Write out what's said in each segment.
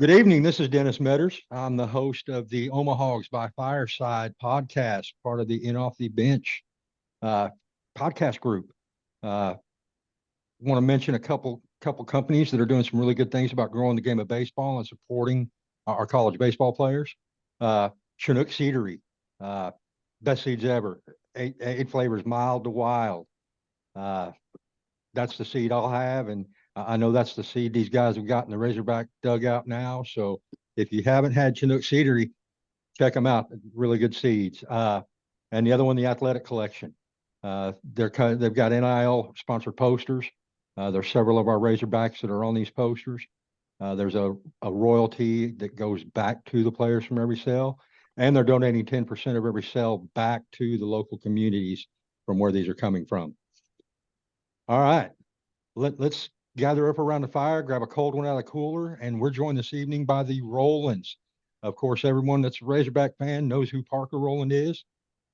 Good evening. This is Dennis Metters. I'm the host of the OmaHawgs by Fireside podcast, part of the In Off the Bench uh, podcast group. Uh, Want to mention a couple companies that are doing some really good things about growing the game of baseball and supporting our college baseball players. Chinook Seedery, uh, best seeds ever. Eight flavors, mild to wild. Uh, that's the seed I'll have, and I know that's the seed these guys have got in the Razorback dugout now. So if you haven't had Chinook Seedery, check them out. Really good seeds. And the other one, the Athletic Collection. They've got NIL sponsored posters. There's several of our Razorbacks that are on these posters. There's a royalty that goes back to the players from every sale, and they're donating 10% of every sale back to the local communities from where these are coming from. All right, let's gather up around the fire, grab a cold one out of the cooler, and we're joined this evening by the Rowlands. Of course, everyone that's a Razorback fan knows who Parker Rowland is,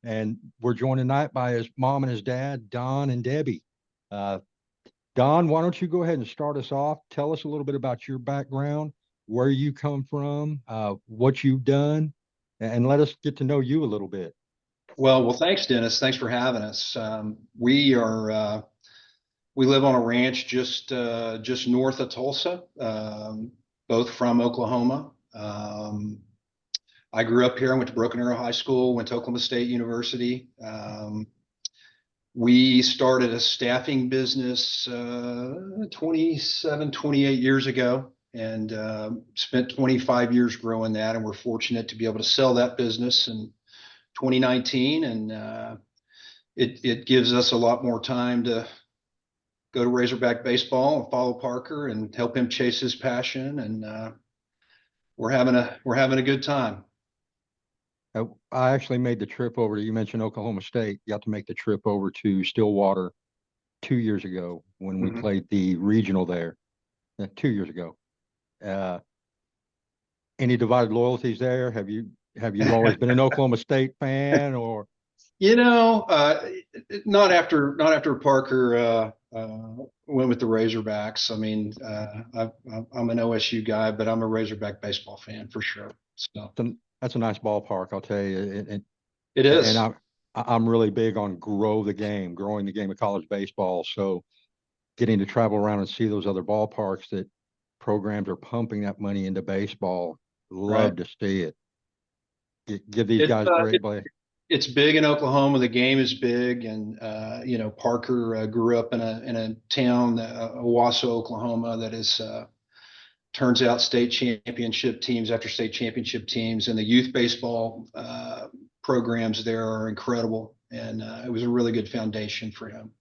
and we're joined tonight by his mom and his dad, Don and Debbie. Don, why don't you go ahead and start us off? Tell us a little bit about your background, where you come from, what you've done, and let us get to know you a little bit. Well, thanks, Dennis. Thanks for having us. We live on a ranch just north of Tulsa, both from Oklahoma. I grew up here. I went to Broken Arrow High School, went to Oklahoma State University. We started a staffing business 27, 28 years ago, and spent 25 years growing that. And we're fortunate to be able to sell that business in 2019, and it gives us a lot more time to go to Razorback baseball and follow Parker and help him chase his passion. And we're having a good time. I actually made the trip over to, you mentioned Oklahoma State, got to make the trip over to Stillwater 2 years ago when we played the regional there, 2 years ago. Any divided loyalties there? Have you always been an Oklahoma State fan, or? Not after Parker went with the Razorbacks. I mean, I'm an OSU guy, but I'm a Razorback baseball fan for sure. So That's a nice ballpark, I'll tell you. it is. And I'm really big on growing the game of college baseball. So getting to travel around and see those other ballparks that programs are pumping that money into baseball, love to see it. Give these guys great play. It's big in Oklahoma. The game is big, and Parker grew up in a town, Owasso, Oklahoma, that is turns out state championship teams after state championship teams, and the youth baseball programs there are incredible. And it was a really good foundation for him.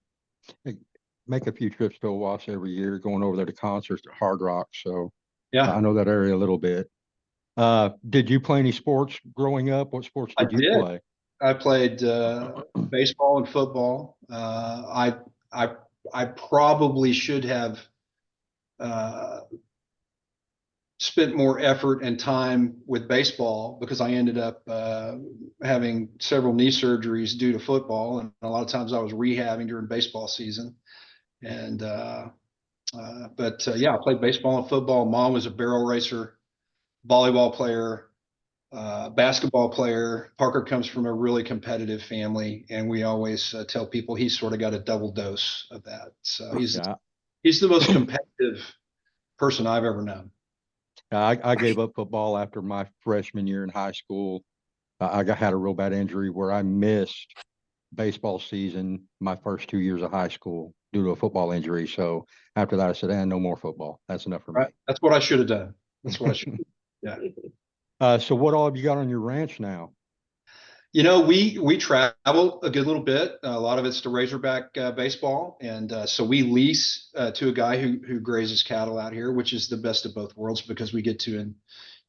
Make a few trips to Owasso every year, going over there to concerts at Hard Rock. So yeah, I know that area a little bit. Did you play any sports growing up? What sports did you play? I played baseball and football. I probably should have spent more effort and time with baseball, because I ended up having several knee surgeries due to football, and a lot of times I was rehabbing during baseball season. And I played baseball and football. Mom was a barrel racer, volleyball player, basketball player. Parker comes from a really competitive family, and we always tell people he's sort of got a double dose of that. So he's the most competitive person I've ever known. I gave up football after my freshman year in high school. Had a real bad injury where I missed baseball season my first 2 years of high school due to a football injury. So after that, I said, no more football. That's enough for me. That's what I should have done. That's what I should have. Yeah. So what all have you got on your ranch now? We travel a good little bit. A lot of it's to Razorback baseball, and so we lease to a guy who grazes cattle out here, which is the best of both worlds, because we get to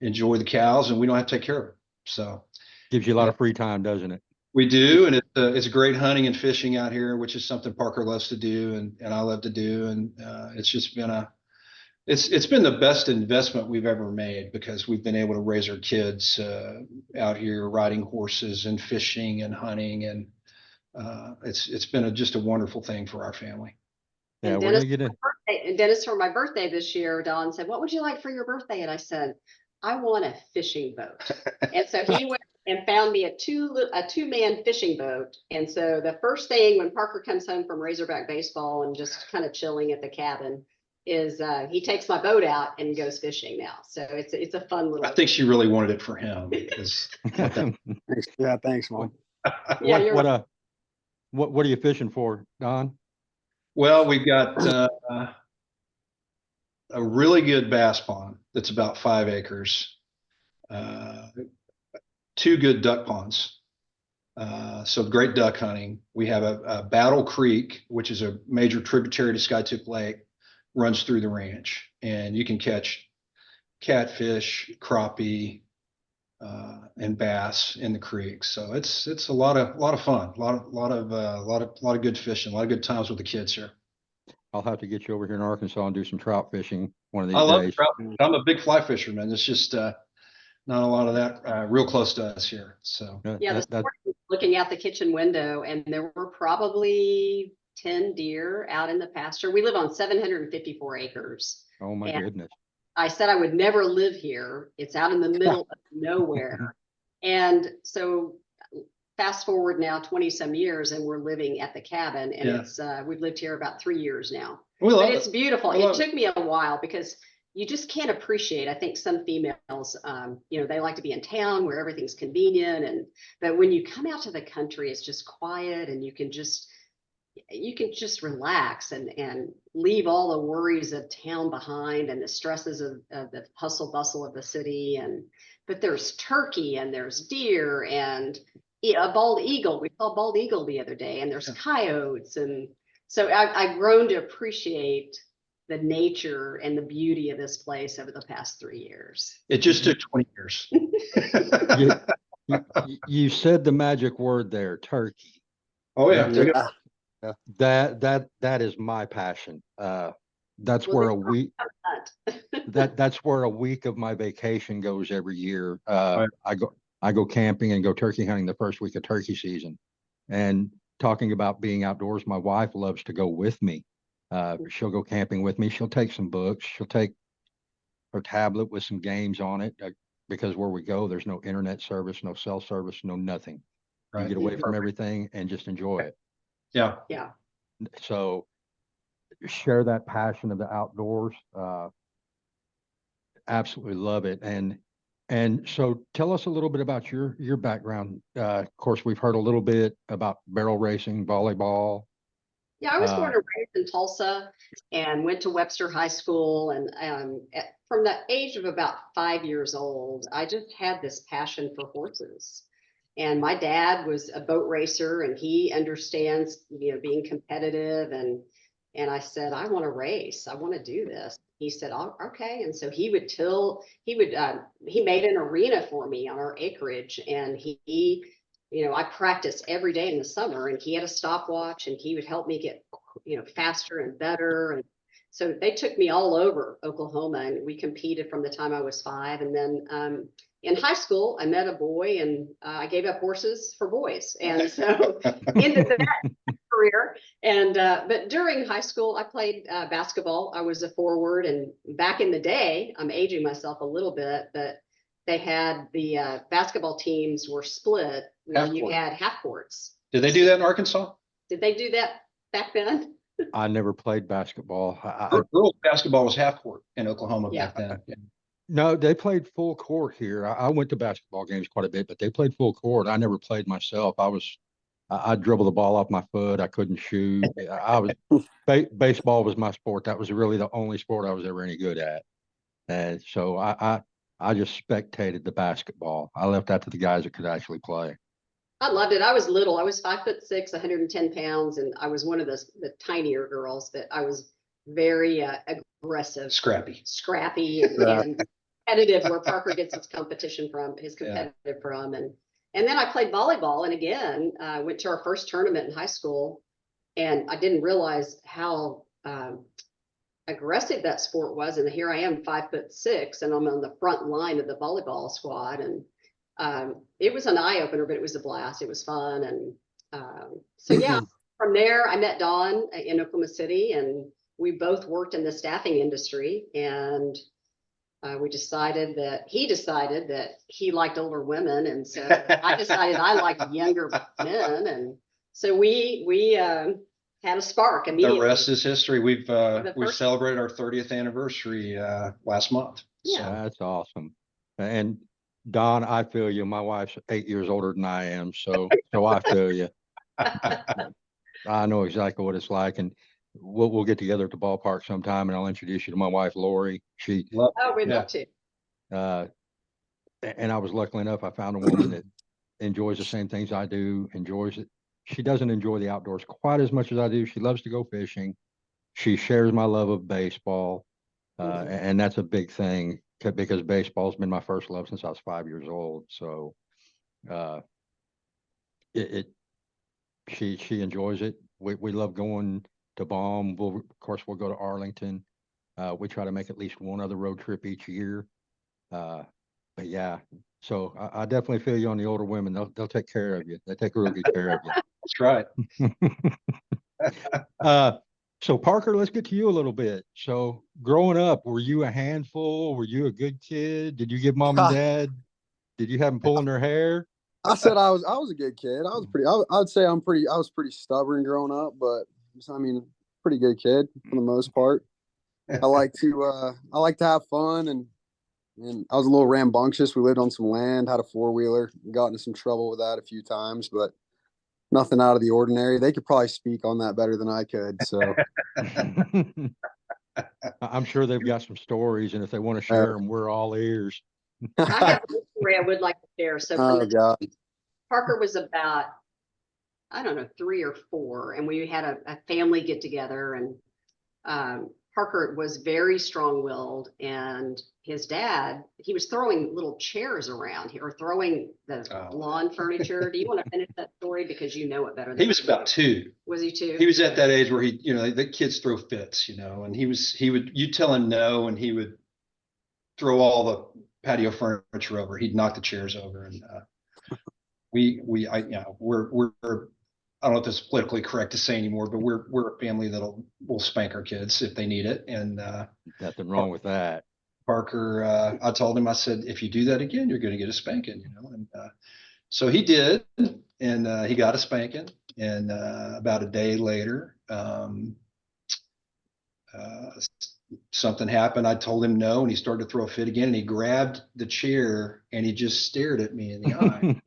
enjoy the cows and we don't have to take care of them. So gives you a lot of free time, doesn't it? We do, and it's great hunting and fishing out here, which is something Parker loves to do, and I love to do, and it's just been it's been the best investment we've ever made, because we've been able to raise our kids out here riding horses and fishing and hunting, and it's been just a wonderful thing for our family. Yeah, we're gonna get in. And Dennis, for my birthday this year, Don said, "What would you like for your birthday?" And I said, "I want a fishing boat." And so he went and found me a two-man fishing boat. And so the first thing when Parker comes home from Razorback baseball and just kind of chilling at the cabin is he takes my boat out and goes fishing now. So it's a fun little. I think she really wanted it for him. Thanks. Yeah, thanks, Mom. Yeah, you're right. What are you fishing for, Don? Well, we've got a really good bass pond that's about 5 acres. 2 good duck ponds. So great duck hunting. We have a Battle Creek, which is a major tributary to Skytook Lake, runs through the ranch, and you can catch catfish, crappie, and bass in the creek. So it's a lot of fun, a lot of good fishing, a lot of good times with the kids here. I'll have to get you over here in Arkansas and do some trout fishing one of these I love days. trout. I'm a big fly fisherman. It's just not a lot of that real close to us here. So Yeah, this morning I was looking out the kitchen window, and there were probably 10 deer out in the pasture. We live on 754 acres. Oh my goodness. I said I would never live here. It's out in the middle of nowhere. And so fast forward now 20 some years and we're living at the cabin, and it's we've lived here about 3 years now. But it's beautiful. It took me a while because you just can't appreciate. I think some females, they like to be in town where everything's convenient, but when you come out to the country, it's just quiet, and you can just relax and leave all the worries of town behind and the stresses of the hustle bustle of the city. But there's turkey and there's deer and a bald eagle. We saw bald eagle the other day, and there's coyotes. And so I've grown to appreciate the nature and the beauty of this place over the past 3 years. it just took 20 years. You said the magic word there, turkey. Oh yeah. That is my passion. That's where a week that's where a week of my vacation goes every year. I go camping and go turkey hunting the first week of turkey season. And talking about being outdoors, my wife loves to go with me. She'll go camping with me. She'll take some books. She'll take her tablet with some games on it, because where we go, there's no internet service, no cell service, no nothing. Right. You get away from everything and just enjoy it. Yeah. So share that passion of the outdoors. Absolutely love it. And so tell us a little bit about your background. Of course, we've heard a little bit about barrel racing, volleyball. Yeah, I was born and raised in Tulsa and went to Webster High School. And from the age of about 5 years old, I just had this passion for horses. And my dad was a boat racer, and he understands, being competitive. And I said, I want to race. I want to do this. He said, oh, okay. And so he made an arena for me on our acreage, and I practiced every day in the summer, and he had a stopwatch, and he would help me get, faster and better. And so they took me all over Oklahoma, and we competed from the time I was 5. And then in high school, I met a boy, and I gave up horses for boys. And so into that career. And but during high school, I played basketball. I was a forward, and back in the day, I'm aging myself a little bit, but they had the basketball teams were split. You had half courts. Did they do that in Arkansas? Did they do that back then? I never played basketball. Girls basketball was half court in Oklahoma back then. Yeah. No, they played full court here. I went to basketball games quite a bit, but they played full court. I never played myself. I dribbled the ball off my foot. I couldn't shoot. Baseball was my sport. That was really the only sport I was ever any good at. And so I just spectated the basketball. I left that to the guys that could actually play. I loved it. I was little. I was 5'6", 110 pounds, and I was one of the tinier girls, but I was very aggressive, Scrappy, and competitive, where Parker gets his competitive from. And then I played volleyball, and again, went to our first tournament in high school, and I didn't realize how aggressive that sport was. And here I am, 5'6", and I'm on the front line of the volleyball squad. And it was an eye opener, but it was a blast. It was fun. And so, yeah, from there, I met Dawn in Oklahoma City, and we both worked in the staffing industry, and he decided that he liked older women. And so I decided I liked younger men. And so we had a spark The immediately. rest is history. We've first- celebrated our 30th anniversary last month. Yeah. So, That's awesome. And Don, I feel you. My wife's 8 years older than I am, so I feel you. I know exactly what it's like, and we'll get together at the ballpark sometime, and I'll introduce you to my wife, Lori. She love Oh, we'd Yeah. love to. and I was lucky enough, I found a woman that enjoys the same things I do, enjoys it. She doesn't enjoy the outdoors quite as much as I do. She loves to go fishing. She shares my love of baseball. Mhm. And that's a big thing because baseball's been my first love since I was 5 years old. So, uh, she enjoys it. We love going to Baum. Of course, we'll go to Arlington. We try to make at least one other road trip each year. But yeah, so I definitely feel you on the older women. They'll take care of you. They take real good care of That's right. you. So Parker, let's get to you a little bit. So growing up, were you a handful? Were you a good kid? Did you give mom and dad? Did you have them pulling their hair? I said I was a good kid. I was pretty. I'd say I was pretty stubborn growing up, but I mean, pretty good kid for the most part. I like to have fun, and I was a little rambunctious. We lived on some land, had a 4-wheeler, got into some trouble with that a few times, but nothing out of the ordinary. They could probably speak on that better than I could. So I'm sure they've got some stories, and if they want to share them, we're all ears. I have a story I would like to share. So oh God. Parker was about, I don't know, 3 or 4, and we had a family get together, and Parker was very strong-willed, and his dad, he was throwing little chairs around here, or throwing the lawn furniture. Do you want to finish that story because you know it better than He was about 2. Was he 2? He was at that age where the kids throw fits, and you tell him no, and he would throw all the patio furniture over. He'd knock the chairs over, and we're I don't know if it's politically correct to say anymore, but we're a family will spank our kids if they need it. And Nothing wrong with that. Parker, I told him, I said, if you do that again, you're going to get a spanking, and so he did, and he got a spanking. And about a day later, something happened. I told him no, and he started to throw a fit again, and he grabbed the chair and he just stared at me in the eye,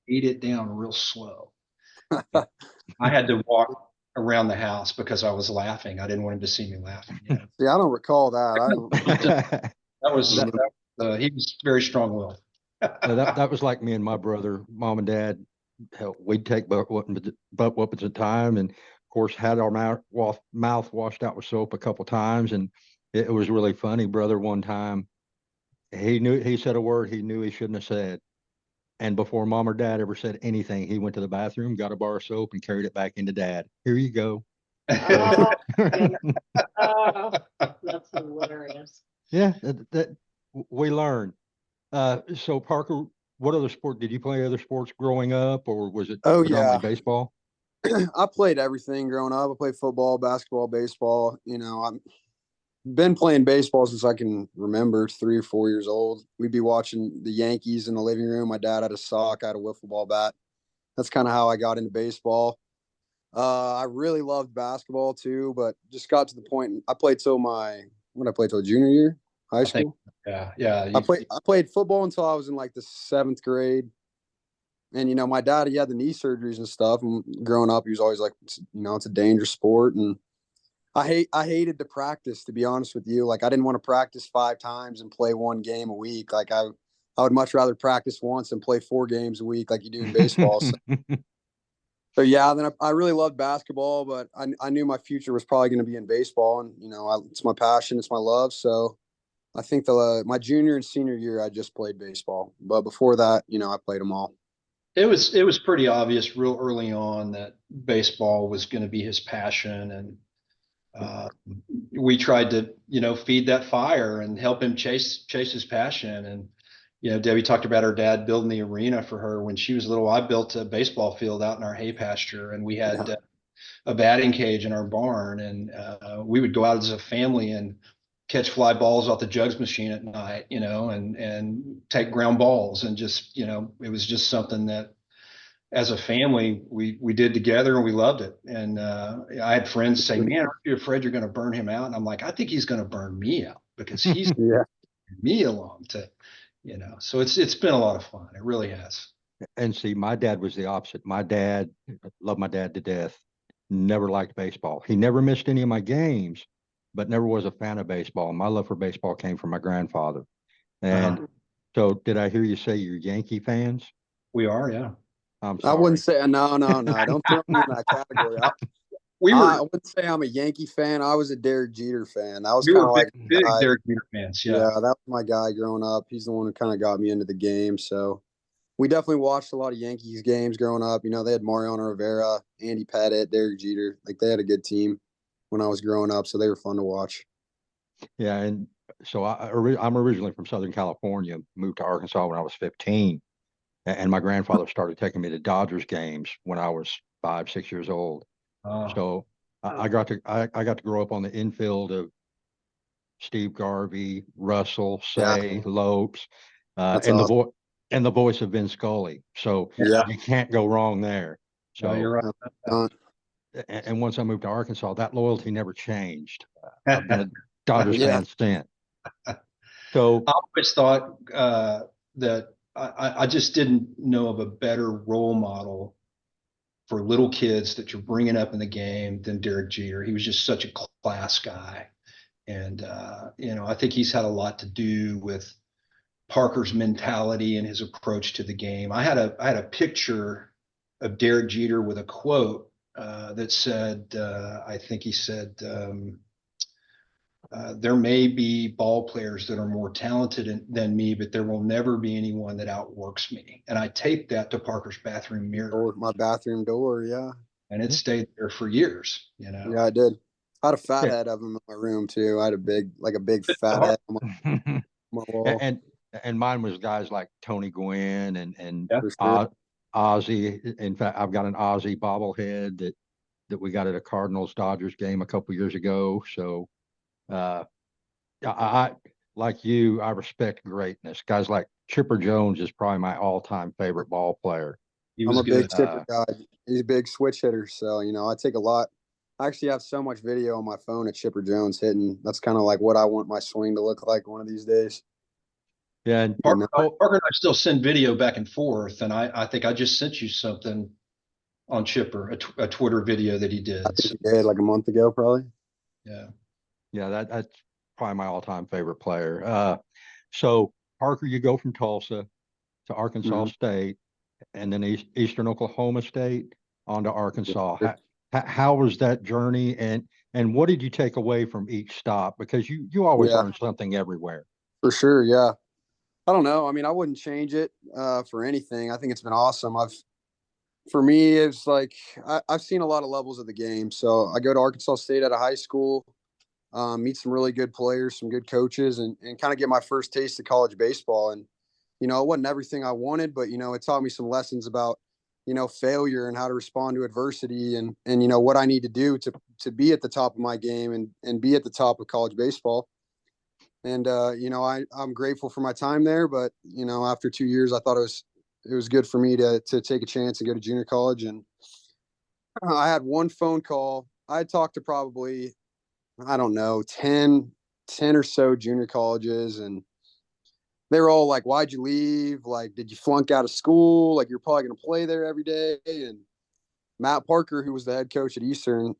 ate it down real slow. I had to walk around the house because I was laughing. I didn't want him to see me laughing. Yeah. See, I don't recall that. That was he was very strong-willed. That was like me and my brother, mom and dad. Hell, we'd take butt whoopings at a time, and of course had our mouth washed out with soap a couple times. And it was really funny. Brother, one time, he said a word he knew he shouldn't have said. And before mom or dad ever said anything, he went to the bathroom, got a bar of soap, and carried it back into dad. Here you go. Oh, that's hilarious. Yeah, that we learn. So Parker, what other sport did you play? Other sports growing up, or was it Oh, predominantly baseball? I played everything growing up. I played football, basketball, baseball. I've been playing baseball since I can remember, 3 or 4 years old. We'd be watching the Yankees in the living room. My dad had a sock, I had a wiffle ball bat. That's kind of how I got into baseball. I really loved basketball too, but just got to the point. I played till junior year, high school. Yeah. I played football until I was in like the 7th grade. And, my dad, he had the knee surgeries and stuff. And growing up, he was always like, it's a dangerous sport. And I hated to practice, to be honest with you. Like, I didn't want to practice 5 times and play 1 game a week. Like, I would much rather practice once and play 4 games a week like you do in baseball. So yeah, then I really loved basketball, but I knew my future was probably going to be in baseball. And, it's my passion. It's my love. So I think my junior and senior year, I just played baseball. But before that, I played them all. It was pretty obvious real early on that baseball was going to be his passion, and we tried to feed that fire and help him chase his passion. And Debbie talked about her dad building the arena for her when she was little. I built a baseball field out in our hay pasture, and we had a batting cage in our barn, and we would go out as a family and catch fly balls off the jugs machine at night, and take ground balls, and just, it was just something that as a family we did together, and we loved it. And I had friends say, "Man, aren't you afraid you're going to burn him out?" And I'm like, I think he's going to burn me out, because he's Yeah. me along to, so it's been a lot of fun. It really has. And see, my dad was the opposite. My dad, loved my dad to death, never liked baseball. He never missed any of my games, but never was a fan of baseball. My love for baseball came from my grandfather. And so, did I hear you say you're Yankee fans? We are, yeah. I'm I sorry. wouldn't say no. Don't throw me in that category. I wouldn't say I'm a Yankee fan. I was a Derek Jeter fan. That was We kind were of like big Derek Jeter fans. Yeah. that was my guy growing up. He's the one who kind of got me into the game. So we definitely watched a lot of Yankees games growing up. They had Mariano Rivera, Andy Pettitte, Derek Jeter. Like, they had a good team when I was growing up, so they were fun to watch. Yeah, and so I'm originally from Southern California, moved to Arkansas when I was 15, and my grandfather started taking me to Dodgers games when I was 5, 6 years old. So I got to grow up on the infield of Steve Garvey, Russell, Say, Lopes, and awesome. the voice of Vin Scully. So you can't go wrong there. So you're right. And once I moved to Arkansas, that loyalty never changed. I've been a Dodgers fan since. So I always thought that I just didn't know of a better role model for little kids that you're bringing up in the game than Derek Jeter. He was just such a class guy. And, I think he's had a lot to do with Parker's mentality and his approach to the game. I had a picture of Derek Jeter with a quote that said, I think he said, there may be ball players that are more talented than me, but there will never be anyone that outworks me. And I taped that to Parker's bathroom mirror. My bathroom door, yeah. And it stayed there for years, Yeah, I did. I had a fat head of him in my room too. I had a big fat head on my wall. And mine was guys like Tony Gwynn and Sure. Ozzy. In fact, I've got an Ozzy bobblehead that we got at a Cardinals Dodgers game a couple years ago. So I like you, I respect greatness. Guys like Chipper Jones is probably my all-time favorite ball player. I'm a big Chipper guy. He's a big switch hitter, so I take a lot. I actually have so much video on my phone of Chipper Jones hitting. That's kind of like what I want my swing to look like one of these days. Yeah, and Parker and I still send video back and forth, and I think I just sent you something on Chipper, a Twitter video that he did. I think he did like a month ago, probably. Yeah, that's probably my all-time favorite player. So Parker, you go from Tulsa to Arkansas State, and then Eastern Oklahoma State onto Arkansas. How was that journey, and what did you take away from each stop? Because you always learn something everywhere. For sure, yeah. I don't know. I mean, I wouldn't change it for anything. I think it's been awesome. For me, it's like I've seen a lot of levels of the game. So I go to Arkansas State out of high school, meet some really good players, some good coaches, and kind of get my first taste of college baseball. And it wasn't everything I wanted, but it taught me some lessons about failure and how to respond to adversity, and what I need to do to be at the top of my game and be at the top of college baseball. And I'm grateful for my time there, but after 2 years, I thought it was good for me to take a chance and go to junior college. And I had one phone call. I talked to probably, I don't know, 10 or so junior colleges, and they were all like, "Why'd you leave? Like, did you flunk out of school? Like, you're probably going to play there every day." And Matt Parker, who was the head coach at Eastern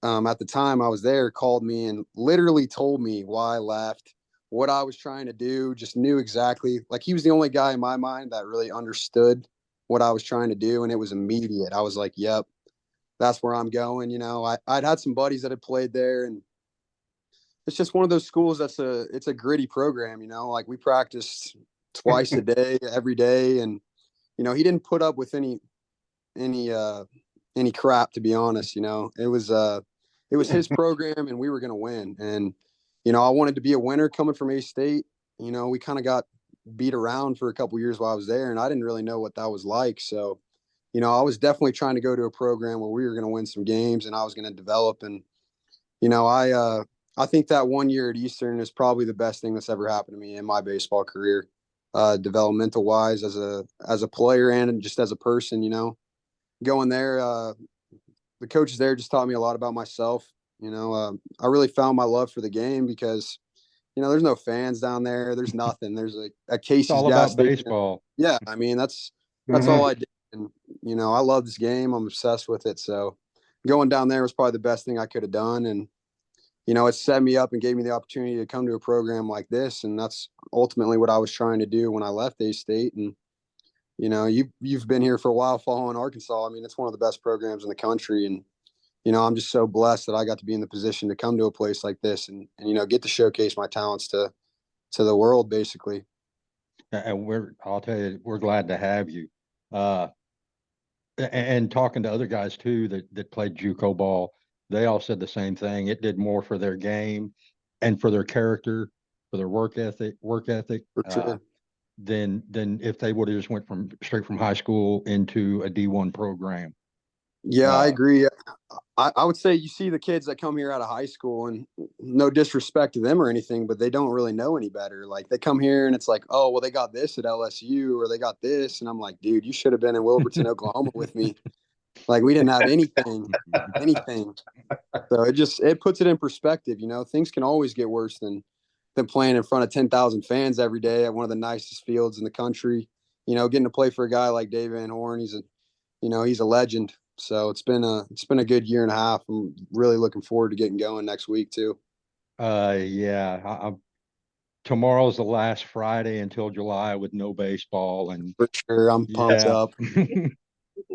at the time I was there, called me and literally told me why I left, what I was trying to do, just knew exactly. Like, he was the only guy in my mind that really understood what I was trying to do, and it was immediate. I was like, yep, that's where I'm going. I'd had some buddies that had played there, and it's just one of those schools it's a gritty program. Like, we practiced twice a day, every day, and he didn't put up with any crap, to be honest. It was his program, and we were going to win. And I wanted to be a winner coming from A-State. We kind of got beat around for a couple years while I was there, and I didn't really know what that was like. So I was definitely trying to go to a program where we were going to win some games and I was going to develop. And, I think that 1 year at Eastern is probably the best thing that's ever happened to me in my baseball career, developmental wise as a player and just as a person, going there, the coaches there just taught me a lot about myself. I really found my love for the game because, there's no fans down there. There's nothing. There's a It's Casey's all gas about station. baseball. Yeah. I mean, that's Mhm. all I did. And, I love this game. I'm obsessed with it. So going down there was probably the best thing I could have done. And, it set me up and gave me the opportunity to come to a program like this. And that's ultimately what I was trying to do when I left A-State. And, you've been here for a while following Arkansas. I mean, it's one of the best programs in the country. And, I'm just so blessed that I got to be in the position to come to a place like this and get to showcase my talents to the world, basically. And I'll tell you, we're glad to have you. Uh, and talking to other guys too that played JUCO ball, they all said the same thing. It did more for their game and for their character, for their work ethic, For sure. than if they would have just went straight from high school into a D1 program. Yeah, I Uh, agree. I would say you see the kids that come here out of high school, and no disrespect to them or anything, but they don't really know any better. Like they come here and it's like, oh, well, they got this at LSU or they got this. And I'm like, dude, you should have been in Wilburton, Oklahoma with me. Like we didn't have anything. So it puts it in perspective. Things can always get worse than playing in front of 10,000 fans every day at one of the nicest fields in the country. Getting to play for a guy like Dave Van Horn, he's a legend. So it's been a good year and a half. I'm really looking forward to getting going next week too. yeah, tomorrow's the last Friday until July with no baseball, and For sure, I'm pumped yeah. up.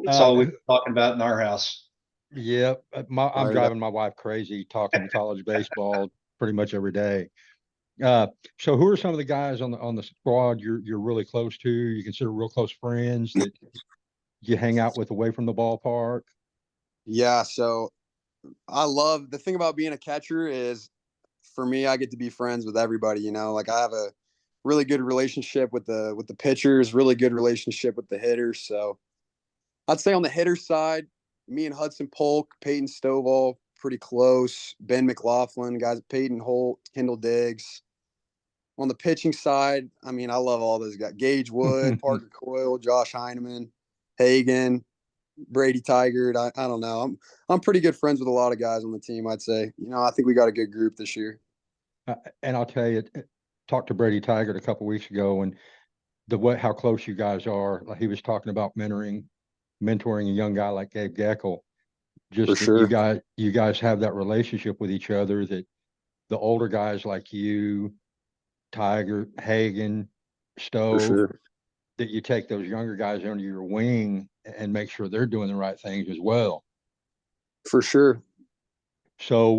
That's all we've been talking about in our house. Yeah, I'm Fired up. driving my wife crazy talking college baseball pretty much every day. So who are some of the guys on the squad you're really close to? You consider real close friends that you hang out with away from the ballpark? Yeah, so I love the thing about being a catcher is for me, I get to be friends with everybody. Like I have a really good relationship with the pitchers, really good relationship with the hitters. So I'd say on the hitter side, me and Hudson Polk, Peyton Stovall, pretty close. Ben McLaughlin, guys, Peyton Holt, Kendall Diggs. On the pitching side, I mean, I love all those guys. Gage Wood, Parker Coyle, Josh Heineman, Hagan, Brady Tigert. I don't know. I'm pretty good friends with a lot of guys on the team, I'd say. I think we got a good group this year. And I'll tell you, talked to Brady Tigert a couple weeks ago, and how close you guys are. Like he was talking about mentoring a young guy like Gabe Geckel. For Just that sure. you guys have that relationship with each other, that the older guys like you, Tiger, Hagan, For Stowe, sure. that you take those younger guys under your wing and make sure they're doing the right things as well. For sure. So,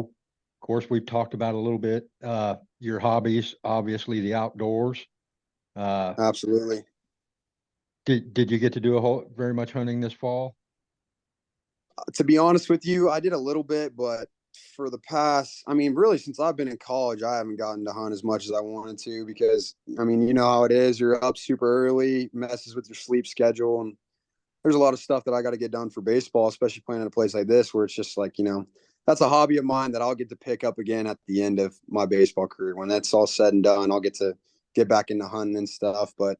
of course, we've talked about a little bit your hobbies, obviously the outdoors. Uh, Absolutely. did you get to do very much hunting this fall? To be honest with you, I did a little bit, but for the past, I mean, really since I've been in college, I haven't gotten to hunt as much as I wanted to because, I mean, you know how it is. You're up super early, messes with your sleep schedule, and there's a lot of stuff that I got to get done for baseball, especially playing in a place like this where it's just like, that's a hobby of mine that I'll get to pick up again at the end of my baseball career. When that's all said and done, I'll get to get back into hunting and stuff. But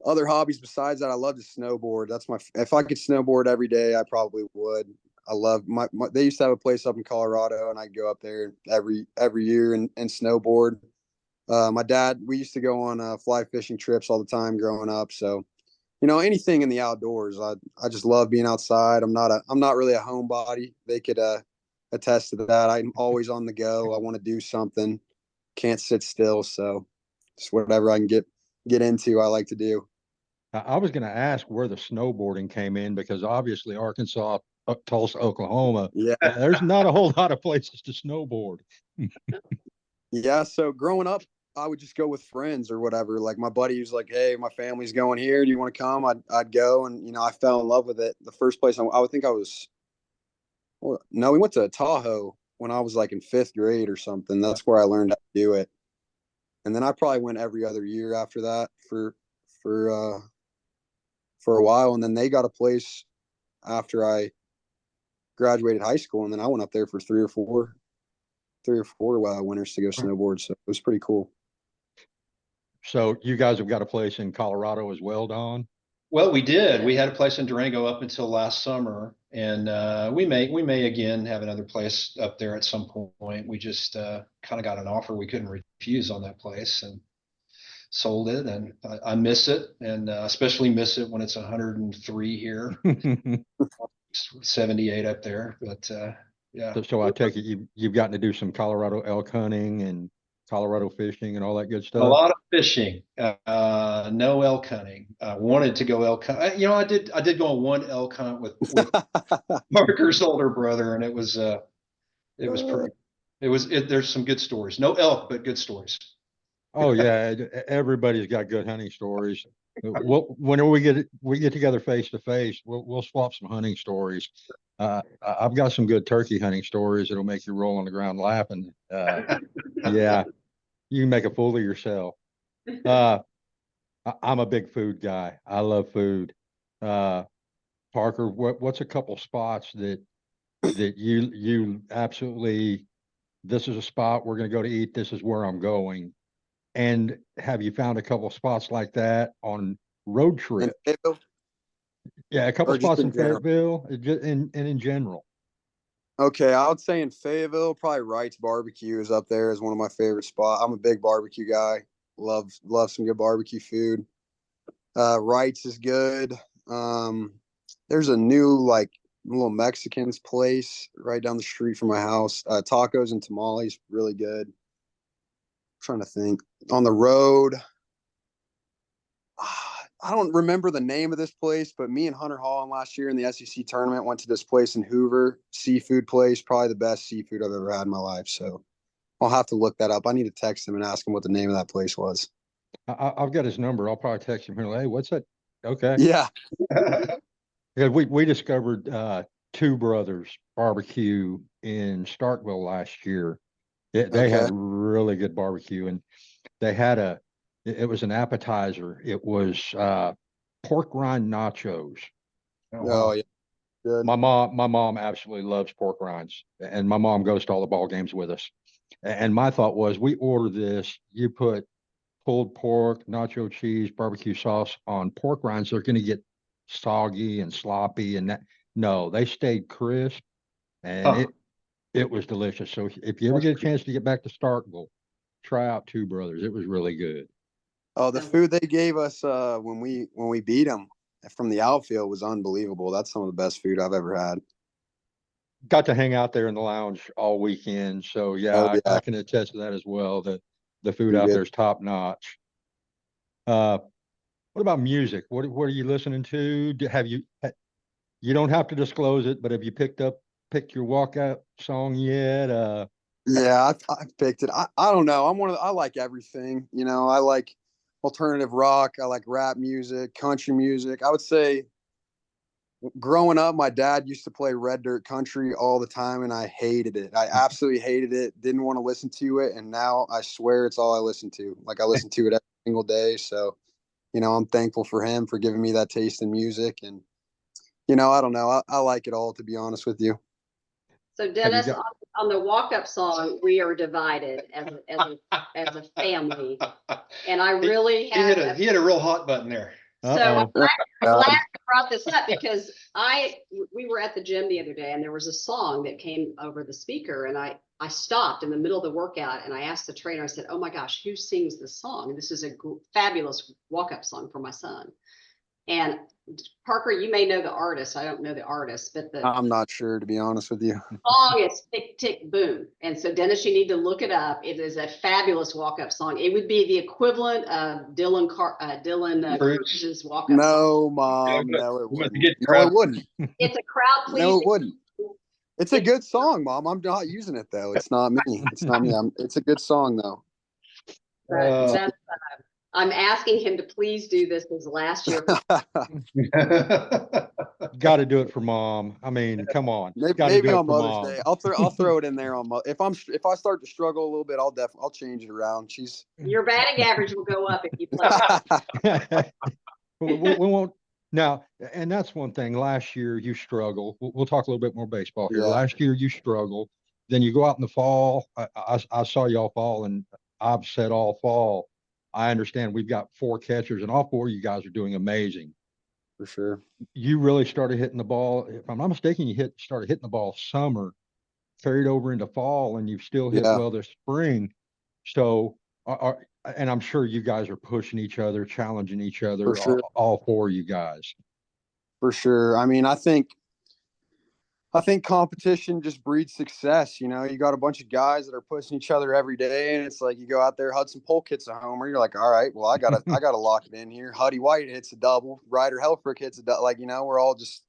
other hobbies besides that, I love to snowboard. If I could snowboard every day, I probably would. I love they used to have a place up in Colorado and I go up there every year and snowboard. My dad, we used to go on fly fishing trips all the time growing up. So, anything in the outdoors, I just love being outside. I'm not really a homebody. They could attest to that. I'm always on the go. I want to do something. Can't sit still. So just whatever I can get into, I like to do. I was going to ask where the snowboarding came in because obviously Arkansas, Tulsa, Oklahoma, Yeah. there's not a whole lot of places to snowboard. Yeah. So growing up, I would just go with friends or whatever. Like my buddy was like, "Hey, my family's going here. Do you want to come?" I'd go, and I fell in love with it. The first place I would think I was. Well, no, we went to Tahoe when I was like in fifth grade or something. That's where I learned how to do it. And then I probably went every other year after that for for a while, and then they got a place after I graduated high school, and then I went up there for three or four winters to go snowboard. So it was pretty cool. So you guys have got a place in Colorado as well, Don? Well, we did. We had a place in Durango up until last summer, and we may again have another place up there at some point. We just kind of got an offer we couldn't refuse on that place and sold it. And I miss it, and especially miss it when it's 103 here, 78 up there. But yeah. So I take it you've gotten to do some Colorado elk hunting and Colorado fishing and all that good A stuff. lot of fishing, no elk hunting. Wanted to go elk hunt. You know, I did go on one elk hunt with Parker's older brother, and it was pretty. There's some good stories. No elk, but good stories. Oh yeah, everybody's got good hunting stories. Whenever we get together face to face, we'll swap some hunting stories. I've got some good turkey hunting stories that'll make you roll on the ground laughing. Yeah, you can make a fool of yourself. I'm a big food guy. I love food. Parker, what's a couple spots that you absolutely, this is a spot we're going to go to eat. This is where I'm going. And have you found a couple spots like that on road trips? Yeah, a couple spots in Fayetteville and in general. Okay, I would say in Fayetteville, probably Wright's Barbecue is up there as one of my favorite spots. I'm a big barbecue guy. Love some good barbecue food. Wright's is good. There's a new like little Mexicans place right down the street from my house. Tacos and tamales, really good. Trying to think. On the road, I don't remember the name of this place, but me and Hunter Holland last year in the SEC tournament went to this place in Hoover, seafood place, probably the best seafood I've ever had in my life. So I'll have to look that up. I need to text him and ask him what the name of that place was. I've got his number. I'll probably text him here. Hey, what's that? Okay. Yeah. Yeah, we discovered Two Brothers Barbecue in Starkville last year. They had really good barbecue, and they had it was an appetizer. It was pork rind nachos. Oh yeah. Good. My mom absolutely loves pork rinds, and my mom goes to all the ball games with us. And my thought was, we order this, you put pulled pork, nacho cheese, barbecue sauce on pork rinds, they're going to get soggy and sloppy. And that, no, they stayed crisp, and it was delicious. So if you ever get a chance to get back to Starkville, try out Two Brothers. It was really good. Oh, the food they gave us when we beat them from the outfield was unbelievable. That's some of the best food I've ever had. Got to hang out there in the lounge all weekend. So yeah, I can attest to that as well. The food out there is top notch. What about music? What are you listening to? You don't have to disclose it, but have you picked your walkout song yet? Yeah, I've picked it. I don't know. I like everything. You know, I like alternative rock. I like rap music, country music. I would say growing up, my dad used to play Red Dirt Country all the time, and I hated it. I absolutely hated it. Didn't want to listen to it, and now I swear it's all I listen to. Like I listen to it every single day. So, you know, I'm thankful for him for giving me that taste in music. And, you know, I don't know. I like it all, to be honest with you. So Dennis, on the walk-up song, we are divided as a family, and I really had he had a real hot button there. So I'm glad you brought this up because we were at the gym the other day and there was a song that came over the speaker, and I stopped in the middle of the workout and I asked the trainer, I said, "Oh my gosh, who sings this song? This is a fabulous walk-up song for my son." And Parker, you may know the artist. I don't know the artist, but I'm not sure, to be honest with you. Song is Tick Tick Boom. And so Dennis, you need to look it up. It is a fabulous walk-up song. It would be the equivalent of Dylan Cruz's walk-up song. No, Mom, no, it wouldn't. No, it wouldn't. It's a crowd pleasing. No, it wouldn't. It's a good song, Mom. I'm not using it though. It's not me. It's not me. It's a good song though. I'm asking him to please do this his last year. Got to do it for Mom. I mean, come on. Maybe on Mother's Day. I'll throw it in there on if I start to struggle a little bit, I'll change it around. Your batting average will go up if you play. we won't Now, and that's one thing. Last year you struggled. We'll talk a little bit more baseball here. Yeah. Last year you struggled. Then you go out in the fall. I saw y'all fall, and I've said all fall. I understand we've got 4 catchers, and all 4 of you guys are doing amazing. For sure. You really started hitting the ball. If I'm not mistaken, you started hitting the ball summer, carried over into fall, and you've still hit Yeah. well this spring. So, and I'm sure you guys are pushing each other, challenging each For other, sure. all 4 of you guys. For sure. I mean, I think competition just breeds success. You know, you got a bunch of guys that are pushing each other every day, and it's like you go out there, Hudson Polk hits a homer, you're like, all right, well, I gotta lock it in here. Huddy White hits a double, Ryder Helfrich hits a double. Like, you know, we're all just,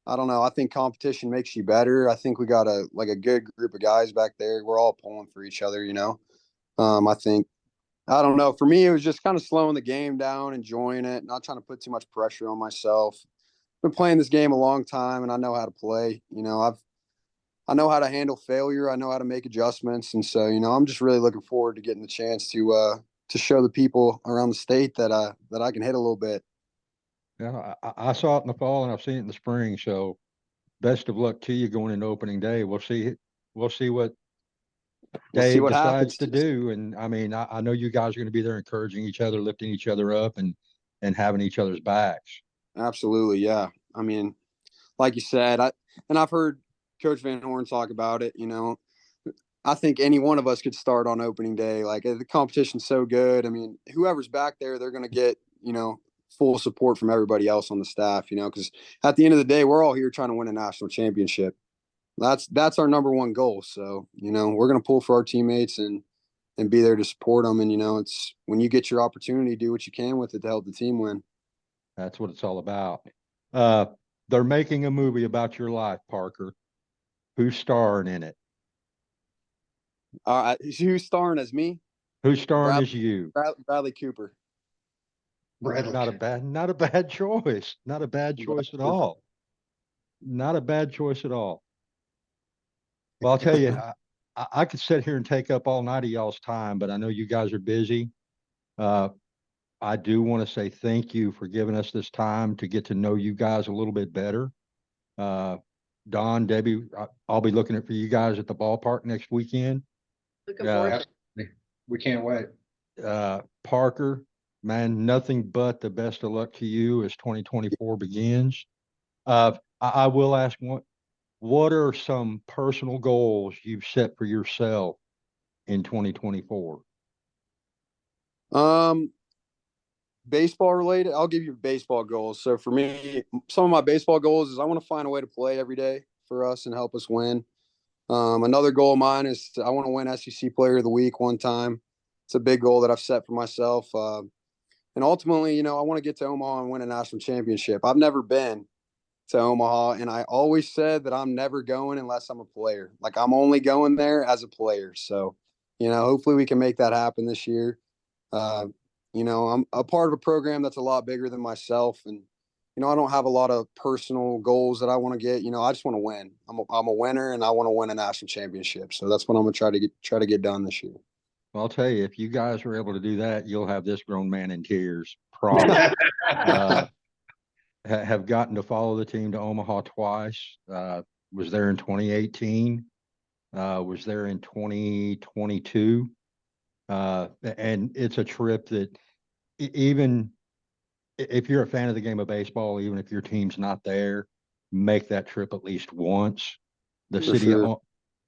I don't know. I think competition makes you better. I think we got a good group of guys back there. We're all pulling for each other. You know, I think, I don't know. For me, it was just kind of slowing the game down, enjoying it, not trying to put too much pressure on myself. Been playing this game a long time, and I know how to play. You know, I know how to handle failure. I know how to make adjustments, and so, you know, I'm just really looking forward to getting the chance to show the people around the state that I can hit a little bit. Yeah, I saw it in the fall, and I've seen it in the spring. So, best of luck to you going into opening day. We'll see. We'll see what We'll see Dave what decides happens. to do. And I mean, I know you guys are going to be there encouraging each other, lifting each other up, and having each other's backs. Absolutely, yeah. I mean, like you said, I've heard Coach Van Horn talk about it. You know, I think any one of us could start on opening day. Like, the competition's so good. I mean, whoever's back there, they're going to get, you know, full support from everybody else on the staff. You know, because at the end of the day, we're all here trying to win a national championship. That's our number one goal. So, you know, we're going to pull for our teammates and be there to support them. And, you know, it's when you get your opportunity, do what you can with it to help the team win. That's what it's all about. They're making a movie about your life, Parker. Who's starring in it? Who's starring as me? Who's starring as Bradley, you? Bradley Cooper. Bradley. Not a bad choice. Not a bad choice at all. Not a bad choice at all. Well, I'll tell you, I could sit here and take up all night of y'all's time, but I know you guys are busy. Uh, I do want to say thank you for giving us this time to get to know you guys a little bit better. Don, Debbie, I'll be looking for you guys at the ballpark next weekend. Looking forward. Absolutely. We can't wait. Parker, man, nothing but the best of luck to you as 2024 begins. I will ask what are some personal goals you've set for yourself in 2024? Baseball related, I'll give you baseball goals. So for me, some of my baseball goals is I want to find a way to play every day for us and help us win. Another goal of mine is I want to win SEC Player of the Week one time. It's a big goal that I've set for myself. And ultimately, you know, I want to get to Omaha and win a national championship. I've never been to Omaha, and I always said that I'm never going unless I'm a player. Like, I'm only going there as a player. So, you know, hopefully we can make that happen this year. You know, I'm a part of a program that's a lot bigger than myself, and you know, I don't have a lot of personal goals that I want to get. You know, I just want to win. I'm a winner, and I want to win a national championship. So that's what I'm gonna try to get done this year. Well, I'll tell you, if you guys are able to do that, you'll have this grown man in tears. Promise. Have gotten to follow the team to Omaha twice. Was there in 2018. Was there in 2022. And it's a trip that even if you're a fan of the game of baseball, even if your team's not there, make that trip at least once. The For city sure. of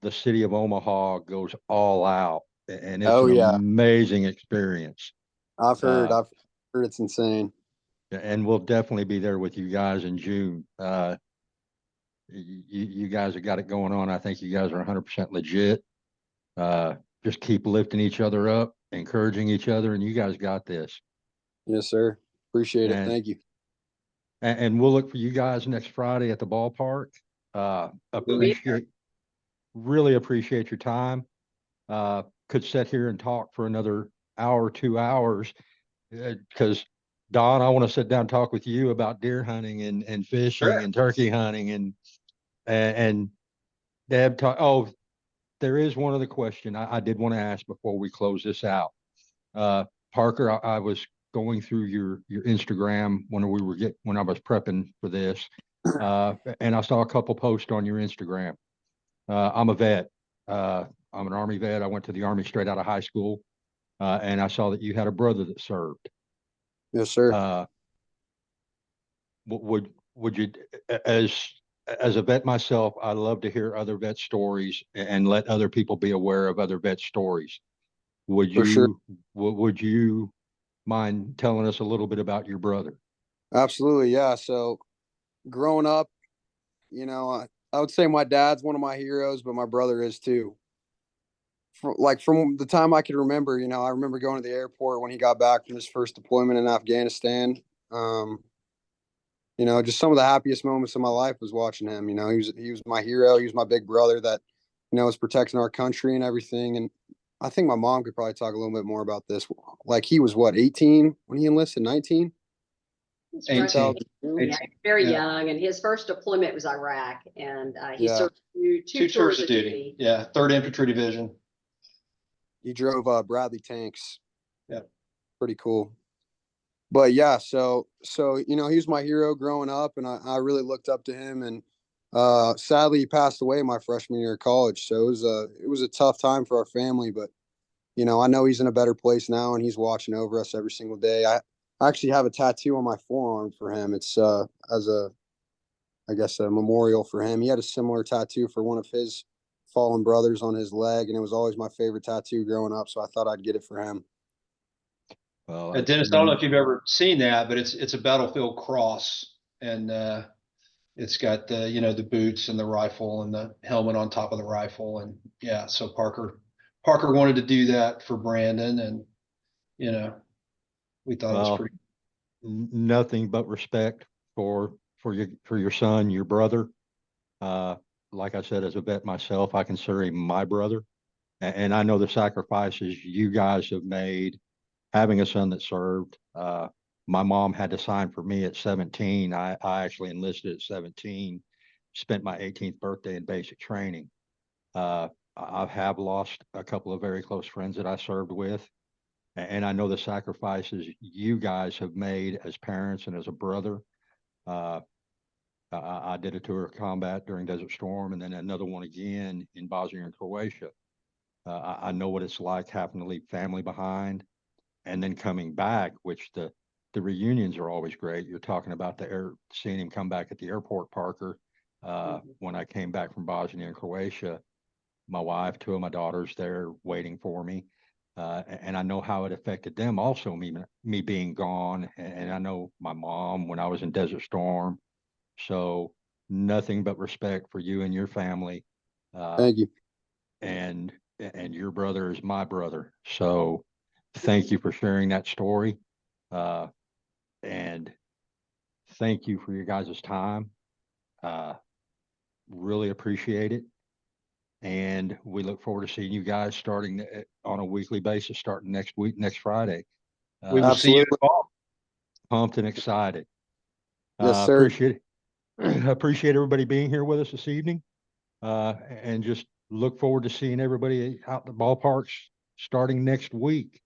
the city of Omaha goes all out, and it's Oh an yeah, amazing experience. I've heard it's insane. And we'll definitely be there with you guys in June. You guys have got it going on. I think you guys are 100% legit. Just keep lifting each other up, encouraging each other, and you guys got this. Yes, sir. Appreciate it. And Thank you. and we'll look for you guys next Friday at the ballpark. Really appreciate your time. Could sit here and talk for another hour, 2 hours, because Don, I want to sit down and talk with you about deer hunting and fishing Sure. and turkey hunting and Deb talk. Oh, there is one other question I did want to ask before we close this out. Parker, I was going through your Instagram when I was prepping for this, and I saw a couple posts on your Instagram. I'm a vet. I'm an Army vet. I went to the Army straight out of high school, and I saw that you had a brother that served. Yes, sir. Would you, as a vet myself, I love to hear other vet stories and let other people be aware of other vet stories. For sure. Would you mind telling us a little bit about your brother? Absolutely. Yeah. So growing up, you know, I would say my dad's one of my heroes, but my brother is too. From the time I can remember, you know, I remember going to the airport when he got back from his first deployment in Afghanistan. You know, just some of the happiest moments of my life was watching him. You know, he was my hero. He was my big brother that, you know, was protecting our country and everything. And I think my mom could probably talk a little bit more about this. Like he was what, 18 when he enlisted, 19? He's 18. Yeah, very young, and his first deployment was Iraq, and he Yeah. served two tours of duty. Yeah, 3rd Infantry Division. He drove Bradley tanks. Yeah. Pretty cool. But yeah, so you know, he was my hero growing up, and I really looked up to him. And sadly, he passed away my freshman year of college. So it was a tough time for our family. But you know, I know he's in a better place now, and he's watching over us every single day. I actually have a tattoo on my forearm for him. It's as a, I guess, a memorial for him. He had a similar tattoo for one of his fallen brothers on his leg, and it was always my favorite tattoo growing up. So I thought I'd get it for him. Well, Dennis, I don't know if you've ever seen that, but it's a battlefield cross, and it's got the, you know, the boots and the rifle and the helmet on top of the rifle. And yeah, so Parker wanted to do that for Brandon, and you know, we thought it was pretty. Nothing but respect for your son, your brother. Like I said, as a vet myself, I consider him my brother, and I know the sacrifices you guys have made having a son that served. My mom had to sign for me at 17. I actually enlisted at 17, spent my 18th birthday in basic training. I have lost a couple of very close friends that I served with. And I know the sacrifices you guys have made as parents and as a brother. I did a tour of combat during Desert Storm, and then another one again in Bosnia and Croatia. I know what it's like having to leave family behind, and then coming back, which the reunions are always great. You're talking about seeing him come back at the airport, Parker. When I came back from Bosnia and Croatia, my wife, 2 of my daughters there waiting for me. And I know how it affected them also, me being gone. And I know my mom when I was in Desert Storm. So nothing but respect for you and your family. Thank you. And your brother is my brother. So thank you for sharing that story. And thank you for your guys' time. Really appreciate it. And we look forward to seeing you guys starting on a weekly basis, starting next week, next Friday. We will see you tomorrow. Pumped and excited. Yes, sir. Appreciate everybody being here with us this evening. And just look forward to seeing everybody out in the ballparks starting next week.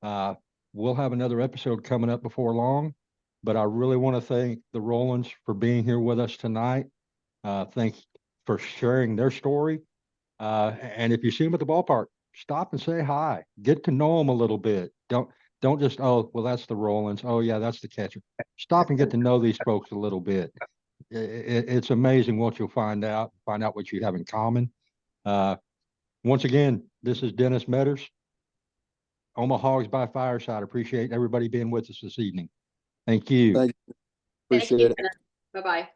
We'll have another episode coming up before long, but I really want to thank the Rowlands for being here with us tonight. Thanks for sharing their story. And if you see them at the ballpark, stop and say hi. Get to know them a little bit. Don't just, oh, well, that's the Rowlands. Oh, yeah, that's the catcher. Stop and get to know these folks a little bit. It's amazing what you'll find out what you have in common. Once again, this is Dennis Metters, OmaHawgs by Fireside. Appreciate everybody being with us this evening. Thank you. Thank you. Appreciate it. Bye-bye.